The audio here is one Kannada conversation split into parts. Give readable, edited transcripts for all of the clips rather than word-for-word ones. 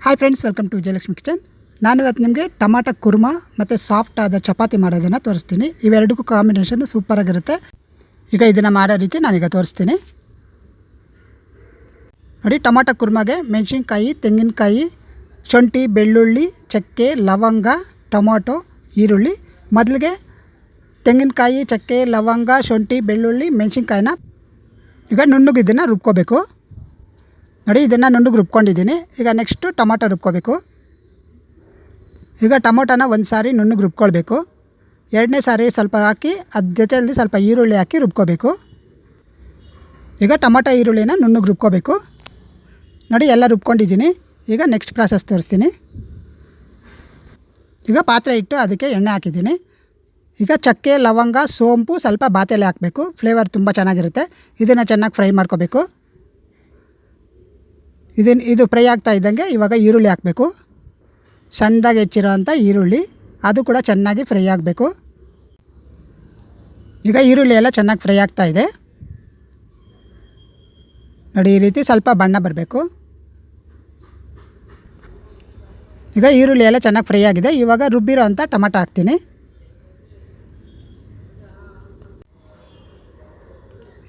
Hi friends, welcome to Vijayalakshmi kitchen. ನಾನು ಇವತ್ತು ನಿಮಗೆ ಟೊಮಾಟೊ ಕುರ್ಮಾ ಮತ್ತು ಸಾಫ್ಟ್ ಆದ ಚಪಾತಿ ಮಾಡೋದನ್ನು ತೋರಿಸ್ತೀನಿ. ಇವೆರಡಕ್ಕೂ ಕಾಂಬಿನೇಷನ್ ಸೂಪರಾಗಿರುತ್ತೆ. ಈಗ ಇದನ್ನು ಮಾಡೋ ರೀತಿ ನಾನೀಗ ತೋರಿಸ್ತೀನಿ ನೋಡಿ. ಟೊಮಾಟೊ ಕುರ್ಮಾಗೆ ಮೆಣಸಿನ್ಕಾಯಿ, ತೆಂಗಿನಕಾಯಿ, ಶುಂಠಿ, ಬೆಳ್ಳುಳ್ಳಿ, ಚಕ್ಕೆ, ಲವಂಗ, ಟೊಮಾಟೊ, ಈರುಳ್ಳಿ. ಮೊದಲಿಗೆ ತೆಂಗಿನಕಾಯಿ, ಚಕ್ಕೆ, ಲವಂಗ, ಶುಂಠಿ, ಬೆಳ್ಳುಳ್ಳಿ, ಮೆಣಸಿನ್ಕಾಯಿನ ಈಗ ನುಣ್ಣಗೆ ಇದನ್ನು ರುಬ್ಕೋಬೇಕು ನೋಡಿ. ಇದನ್ನು ನುಣ್ಣಗೆ ರುಬ್ಕೊಂಡಿದ್ದೀನಿ. ಈಗ ನೆಕ್ಸ್ಟು ಟೊಮಾಟೊ ರುಬ್ಕೋಬೇಕು. ಈಗ ಟೊಮೊಟೊನ ಒಂದು ಸಾರಿ ನುಣ್ಣಗೆ ರುಬ್ಕೊಳ್ಬೇಕು. ಎರಡನೇ ಸಾರಿ ಸ್ವಲ್ಪ ಹಾಕಿ ಅದ್ರ ಜೊತೆಯಲ್ಲಿ ಸ್ವಲ್ಪ ಈರುಳ್ಳಿ ಹಾಕಿ ರುಬ್ಕೋಬೇಕು. ಈಗ ಟೊಮೊಟೊ ಈರುಳ್ಳಿನ ನುಣ್ಣಗೆ ರುಬ್ಕೋಬೇಕು ನೋಡಿ. ಎಲ್ಲ ರುಬ್ಕೊಂಡಿದ್ದೀನಿ. ಈಗ ನೆಕ್ಸ್ಟ್ ಪ್ರಾಸೆಸ್ ತೋರಿಸ್ತೀನಿ. ಈಗ ಪಾತ್ರೆ ಇಟ್ಟು ಅದಕ್ಕೆ ಎಣ್ಣೆ ಹಾಕಿದ್ದೀನಿ. ಈಗ ಚಕ್ಕೆ, ಲವಂಗ, ಸೋಂಪು ಸ್ವಲ್ಪ ಬಾತೆಲೆ ಹಾಕಬೇಕು. ಫ್ಲೇವರ್ ತುಂಬ ಚೆನ್ನಾಗಿರುತ್ತೆ. ಇದನ್ನು ಚೆನ್ನಾಗಿ ಫ್ರೈ ಮಾಡ್ಕೋಬೇಕು. ಇದು ಫ್ರೈ ಆಗ್ತಾ ಇದ್ದಂಗೆ ಇವಾಗ ಈರುಳ್ಳಿ ಹಾಕಬೇಕು. ಸಣ್ಣದಾಗಿ ಹೆಚ್ಚಿರೋ ಅಂಥ ಈರುಳ್ಳಿ, ಅದು ಕೂಡ ಚೆನ್ನಾಗಿ ಫ್ರೈ ಆಗಬೇಕು. ಈಗ ಈರುಳ್ಳಿ ಎಲ್ಲ ಚೆನ್ನಾಗಿ ಫ್ರೈ ಆಗ್ತಾ ಇದೆ ನೋಡಿ. ಈ ರೀತಿ ಸ್ವಲ್ಪ ಬಣ್ಣ ಬರಬೇಕು. ಈಗ ಈರುಳ್ಳಿ ಎಲ್ಲ ಚೆನ್ನಾಗಿ ಫ್ರೈ ಆಗಿದೆ. ಇವಾಗ ರುಬ್ಬಿರೋ ಅಂಥ ಟೊಮಾಟೊ ಹಾಕ್ತೀನಿ.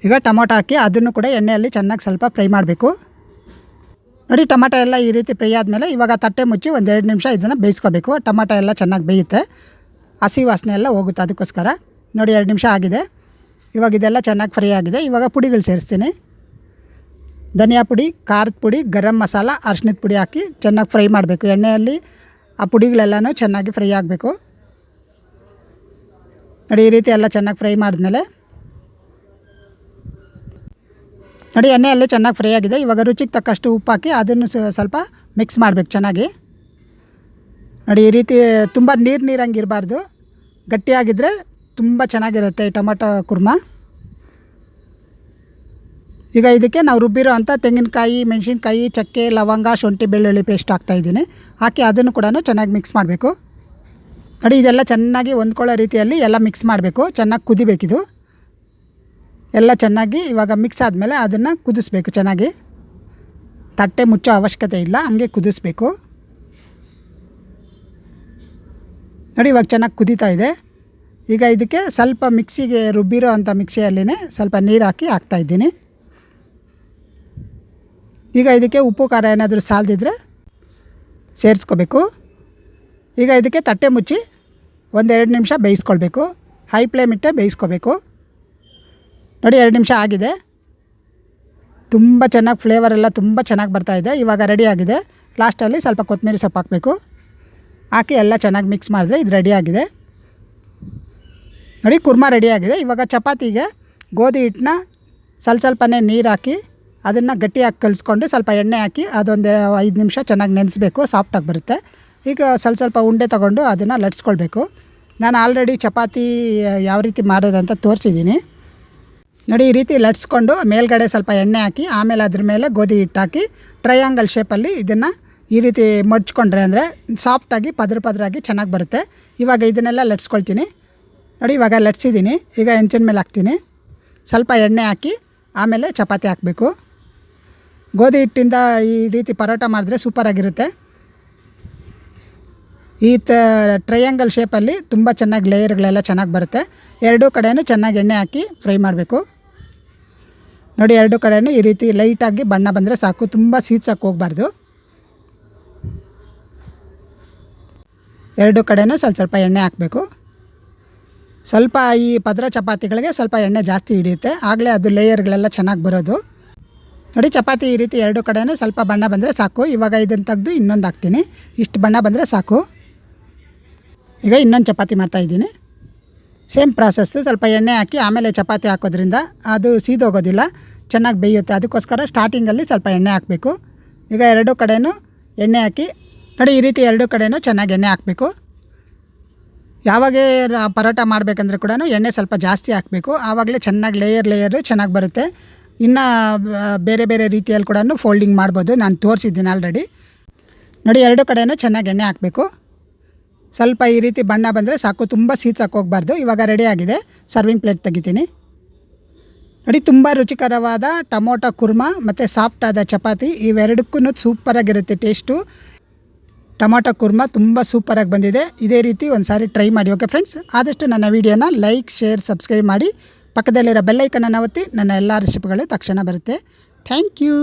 ಈಗ ಟೊಮಾಟೊ ಹಾಕಿ ಅದನ್ನು ಕೂಡ ಎಣ್ಣೆಯಲ್ಲಿ ಚೆನ್ನಾಗಿ ಸ್ವಲ್ಪ ಫ್ರೈ ಮಾಡಬೇಕು ನೋಡಿ. ಟೊಮಾಟೊ ಎಲ್ಲ ಈ ರೀತಿ ಫ್ರೈ ಆದಮೇಲೆ ಇವಾಗ ತಟ್ಟೆ ಮುಚ್ಚಿ 1-2 ನಿಮಿಷ ಇದನ್ನು ಬೇಯಿಸ್ಕೋಬೇಕು. ಟೊಮಾಟೊ ಎಲ್ಲ ಚೆನ್ನಾಗಿ ಬೇಯುತ್ತೆ, ಹಸಿ ವಾಸನೆ ಎಲ್ಲ ಹೋಗುತ್ತೆ. ಅದಕ್ಕೋಸ್ಕರ ನೋಡಿ 2 ನಿಮಿಷ ಆಗಿದೆ. ಇವಾಗ ಇದೆಲ್ಲ ಚೆನ್ನಾಗಿ ಫ್ರೈ ಆಗಿದೆ. ಇವಾಗ ಪುಡಿಗಳು ಸೇರಿಸ್ತೀನಿ. ಧನಿಯಾ ಪುಡಿ, ಖಾರದ ಪುಡಿ, ಗರಂ ಮಸಾಲ, ಅರಿಶಿಣದ ಪುಡಿ ಹಾಕಿ ಚೆನ್ನಾಗಿ ಫ್ರೈ ಮಾಡಬೇಕು. ಎಣ್ಣೆಯಲ್ಲಿ ಆ ಪುಡಿಗಳೆಲ್ಲನೂ ಚೆನ್ನಾಗಿ ಫ್ರೈ ಆಗಬೇಕು ನೋಡಿ. ಈ ರೀತಿ ಎಲ್ಲ ಚೆನ್ನಾಗಿ ಫ್ರೈ ಮಾಡಿದ್ಮೇಲೆ ನೋಡಿ ಎಣ್ಣೆಯಲ್ಲಿ ಚೆನ್ನಾಗಿ ಫ್ರೈ ಆಗಿದೆ. ಇವಾಗ ರುಚಿಗೆ ತಕ್ಕಷ್ಟು ಉಪ್ಪು ಹಾಕಿ ಅದನ್ನು ಸ್ವಲ್ಪ ಮಿಕ್ಸ್ ಮಾಡಬೇಕು ಚೆನ್ನಾಗಿ ನೋಡಿ. ಈ ರೀತಿ ತುಂಬ ನೀರಂಗೆ ಇರಬಾರ್ದು, ಗಟ್ಟಿಯಾಗಿದ್ದರೆ ತುಂಬ ಚೆನ್ನಾಗಿರುತ್ತೆ ಈ ಟೊಮಾಟೊ ಕುರ್ಮಾ. ಈಗ ಇದಕ್ಕೆ ನಾವು ರುಬ್ಬಿರೋ ಅಂಥ ತೆಂಗಿನಕಾಯಿ, ಮೆಣಸಿನ್ಕಾಯಿ, ಚಕ್ಕೆ, ಲವಂಗ, ಶುಂಠಿ, ಬೆಳ್ಳುಳ್ಳಿ ಪೇಸ್ಟ್ ಹಾಕ್ತಾಯಿದ್ದೀನಿ. ಹಾಕಿ ಅದನ್ನು ಕೂಡ ಚೆನ್ನಾಗಿ ಮಿಕ್ಸ್ ಮಾಡಬೇಕು ನೋಡಿ. ಇದೆಲ್ಲ ಚೆನ್ನಾಗಿ ಹೊಂದ್ಕೊಳ್ಳೋ ರೀತಿಯಲ್ಲಿ ಎಲ್ಲ ಮಿಕ್ಸ್ ಮಾಡಬೇಕು. ಚೆನ್ನಾಗಿ ಕುದಿಬೇಕಿದು ಎಲ್ಲ ಚೆನ್ನಾಗಿ. ಇವಾಗ ಮಿಕ್ಸ್ ಆದಮೇಲೆ ಅದನ್ನು ಕುದಿಸ್ಬೇಕು ಚೆನ್ನಾಗಿ. ತಟ್ಟೆ ಮುಚ್ಚೋ ಅವಶ್ಯಕತೆ ಇಲ್ಲ, ಹಂಗೆ ಕುದಿಸ್ಬೇಕು ನೋಡಿ. ಇವಾಗ ಚೆನ್ನಾಗಿ ಕುದೀತಾ ಇದೆ. ಈಗ ಇದಕ್ಕೆ ಸ್ವಲ್ಪ ಮಿಕ್ಸಿಗೆ ರುಬ್ಬಿರೋ ಅಂಥ ಮಿಕ್ಸಿಯಲ್ಲಿನೇ ಸ್ವಲ್ಪ ನೀರು ಹಾಕಿ ಹಾಕ್ತಾಯಿದ್ದೀನಿ. ಈಗ ಇದಕ್ಕೆ ಉಪ್ಪು ಖಾರ ಏನಾದರೂ ಸಾಲದಿದ್ದರೆ ಸೇರಿಸ್ಕೋಬೇಕು. ಈಗ ಇದಕ್ಕೆ ತಟ್ಟೆ ಮುಚ್ಚಿ 1-2 ನಿಮಿಷ ಬೇಯಿಸ್ಕೊಳ್ಬೇಕು. ಹೈ ಫ್ಲೇಮ್ ಇಟ್ಟೆ ಬೇಯಿಸ್ಕೋಬೇಕು ನೋಡಿ. 2 ನಿಮಿಷ ಆಗಿದೆ. ತುಂಬ ಚೆನ್ನಾಗಿ ಫ್ಲೇವರೆಲ್ಲ ತುಂಬ ಚೆನ್ನಾಗಿ ಬರ್ತಾಯಿದೆ. ಇವಾಗ ರೆಡಿಯಾಗಿದೆ. ಲಾಸ್ಟಲ್ಲಿ ಸ್ವಲ್ಪ ಕೊತ್ತಂಬರಿ ಸೊಪ್ಪು ಹಾಕಬೇಕು. ಹಾಕಿ ಎಲ್ಲ ಚೆನ್ನಾಗಿ ಮಿಕ್ಸ್ ಮಾಡಿದ್ರೆ ಇದು ರೆಡಿಯಾಗಿದೆ ನೋಡಿ. ಕುರ್ಮಾ ರೆಡಿಯಾಗಿದೆ. ಇವಾಗ ಚಪಾತಿಗೆ ಗೋಧಿ ಹಿಟ್ಟನ್ನ ಸ್ವಲ್ಪನೇ ನೀರು ಹಾಕಿ ಅದನ್ನು ಗಟ್ಟಿಯಾಗಿ ಕಲಿಸ್ಕೊಂಡು ಸ್ವಲ್ಪ ಎಣ್ಣೆ ಹಾಕಿ ಅದೊಂದು 5 ನಿಮಿಷ ಚೆನ್ನಾಗಿ ನೆನೆಸ್ಬೇಕು. ಸಾಫ್ಟಾಗಿ ಬರುತ್ತೆ. ಈಗ ಸ್ವಲ್ಪ ಉಂಡೆ ತೊಗೊಂಡು ಅದನ್ನು ಲಟ್ಸ್ಕೊಳ್ಬೇಕು. ನಾನು ಆಲ್ರೆಡಿ ಚಪಾತಿ ಯಾವ ರೀತಿ ಮಾಡೋದಂತ ತೋರಿಸಿದ್ದೀನಿ ನೋಡಿ. ಈ ರೀತಿ ಲಟ್ಸ್ಕೊಂಡು ಮೇಲ್ಗಡೆ ಸ್ವಲ್ಪ ಎಣ್ಣೆ ಹಾಕಿ ಆಮೇಲೆ ಅದ್ರ ಮೇಲೆ ಗೋಧಿ ಹಿಟ್ಟು ಹಾಕಿ ಟ್ರಯಾಂಗಲ್ ಶೇಪಲ್ಲಿ ಇದನ್ನು ಈ ರೀತಿ ಮಡ್ಚ್ಕೊಂಡ್ರೆ ಅಂದರೆ ಸಾಫ್ಟಾಗಿ ಪದರಾಗಿ ಚೆನ್ನಾಗಿ ಬರುತ್ತೆ. ಇವಾಗ ಇದನ್ನೆಲ್ಲ ಲಟ್ಸ್ಕೊಳ್ತೀನಿ ನೋಡಿ. ಇವಾಗ ಲಟ್ಸಿದ್ದೀನಿ. ಈಗ ಹೆಂಚಿನ ಮೇಲೆ ಹಾಕ್ತೀನಿ. ಸ್ವಲ್ಪ ಎಣ್ಣೆ ಹಾಕಿ ಆಮೇಲೆ ಚಪಾತಿ ಹಾಕಬೇಕು. ಗೋಧಿ ಹಿಟ್ಟಿಂದ ಈ ರೀತಿ ಪರೋಟ ಮಾಡಿದ್ರೆ ಸೂಪರಾಗಿರುತ್ತೆ. ಈ ಟ್ರಯಾಂಗಲ್ ಶೇಪಲ್ಲಿ ತುಂಬ ಚೆನ್ನಾಗಿ ಲೇಯರ್ಗಳೆಲ್ಲ ಚೆನ್ನಾಗಿ ಬರುತ್ತೆ. ಎರಡೂ ಕಡೆಯೂ ಚೆನ್ನಾಗಿ ಎಣ್ಣೆ ಹಾಕಿ ಫ್ರೈ ಮಾಡಬೇಕು ನೋಡಿ. ಎರಡೂ ಕಡೆಯೂ ಈ ರೀತಿ ಲೈಟಾಗಿ ಬಣ್ಣ ಬಂದರೆ ಸಾಕು, ತುಂಬ ಸೀದ್ಸಕ್ಕೆ ಹೋಗಬಾರ್ದು. ಎರಡೂ ಕಡೆಯೂ ಸ್ವಲ್ಪ ಎಣ್ಣೆ ಹಾಕಬೇಕು. ಸ್ವಲ್ಪ ಈ ಪದರ ಚಪಾತಿಗಳಿಗೆ ಸ್ವಲ್ಪ ಎಣ್ಣೆ ಜಾಸ್ತಿ ಹಿಡಿಯುತ್ತೆ, ಆಗಲೇ ಅದು ಲೇಯರ್ಗಳೆಲ್ಲ ಚೆನ್ನಾಗಿ ಬರೋದು ನೋಡಿ. ಚಪಾತಿ ಈ ರೀತಿ ಎರಡೂ ಕಡೆಯೂ ಸ್ವಲ್ಪ ಬಣ್ಣ ಬಂದರೆ ಸಾಕು. ಇವಾಗ ಇದನ್ನು ತೆಗೆದು ಇನ್ನೊಂದು ಹಾಕ್ತೀನಿ. ಇಷ್ಟು ಬಣ್ಣ ಬಂದರೆ ಸಾಕು. ಈಗ ಇನ್ನೊಂದು ಚಪಾತಿ ಮಾಡ್ತಾಯಿದ್ದೀನಿ. Same process. ಸ್ವಲ್ಪ ಎಣ್ಣೆ ಹಾಕಿ ಆಮೇಲೆ ಚಪಾತಿ ಹಾಕೋದ್ರಿಂದ ಅದು ಸೀದೋಗೋದಿಲ್ಲ, ಚೆನ್ನಾಗಿ ಬೇಯುತ್ತೆ. ಅದಕ್ಕೋಸ್ಕರ ಸ್ಟಾರ್ಟಿಂಗಲ್ಲಿ ಸ್ವಲ್ಪ ಎಣ್ಣೆ ಹಾಕಬೇಕು. ಈಗ ಎರಡೂ ಕಡೆಯೂ ಎಣ್ಣೆ ಹಾಕಿ ನೋಡಿ. ಈ ರೀತಿ ಎರಡೂ ಕಡೆಯೂ ಚೆನ್ನಾಗಿ ಎಣ್ಣೆ ಹಾಕಬೇಕು. ಯಾವಾಗ ಪರೋಟ ಮಾಡಬೇಕಂದ್ರೆ ಕೂಡ ಎಣ್ಣೆ ಸ್ವಲ್ಪ ಜಾಸ್ತಿ ಹಾಕಬೇಕು. ಆವಾಗಲೇ ಚೆನ್ನಾಗಿ ಲೇಯರು ಚೆನ್ನಾಗಿ ಬರುತ್ತೆ. ಇನ್ನು ಬೇರೆ ಬೇರೆ ರೀತಿಯಲ್ಲಿ ಕೂಡ ಫೋಲ್ಡಿಂಗ್ ಮಾಡ್ಬೋದು. ನಾನು ತೋರಿಸಿದ್ದೀನಿ ಆಲ್ರೆಡಿ ನೋಡಿ. ಎರಡೂ ಕಡೆಯೂ ಚೆನ್ನಾಗಿ ಎಣ್ಣೆ ಹಾಕಬೇಕು. ಸ್ವಲ್ಪ ಈ ರೀತಿ ಬಣ್ಣ ಬಂದರೆ ಸಾಕು, ತುಂಬ ಸೀದ್ಸಕ್ಕೆ ಹೋಗಬಾರ್ದು. ಇವಾಗ ರೆಡಿಯಾಗಿದೆ. ಸರ್ವಿಂಗ್ ಪ್ಲೇಟ್ ತೆಗಿತೀನಿ ನೋಡಿ. ತುಂಬ ರುಚಿಕರವಾದ ಟೊಮೊಟೊ ಕುರ್ಮಾ ಮತ್ತು ಸಾಫ್ಟಾದ ಚಪಾತಿ ಇವೆರಡಕ್ಕೂ ಸೂಪರಾಗಿರುತ್ತೆ ಟೇಸ್ಟು. ಟೊಮೊಟೊ ಕುರ್ಮಾ ತುಂಬ ಸೂಪರಾಗಿ ಬಂದಿದೆ. ಇದೇ ರೀತಿ ಒಂದು ಸಾರಿ ಟ್ರೈ ಮಾಡಿ. ಓಕೆ ಫ್ರೆಂಡ್ಸ್, ಆದಷ್ಟು ನನ್ನ ವೀಡಿಯೋನ ಲೈಕ್, ಶೇರ್, ಸಬ್ಸ್ಕ್ರೈಬ್ ಮಾಡಿ. ಪಕ್ಕದಲ್ಲಿರೋ ಬೆಲ್ಲೈಕನನ್ನು ಒತ್ತಿ. ನನ್ನ ಎಲ್ಲ ರೆಸಿಪಿಗಳು ತಕ್ಷಣ ಬರುತ್ತೆ. Thank you.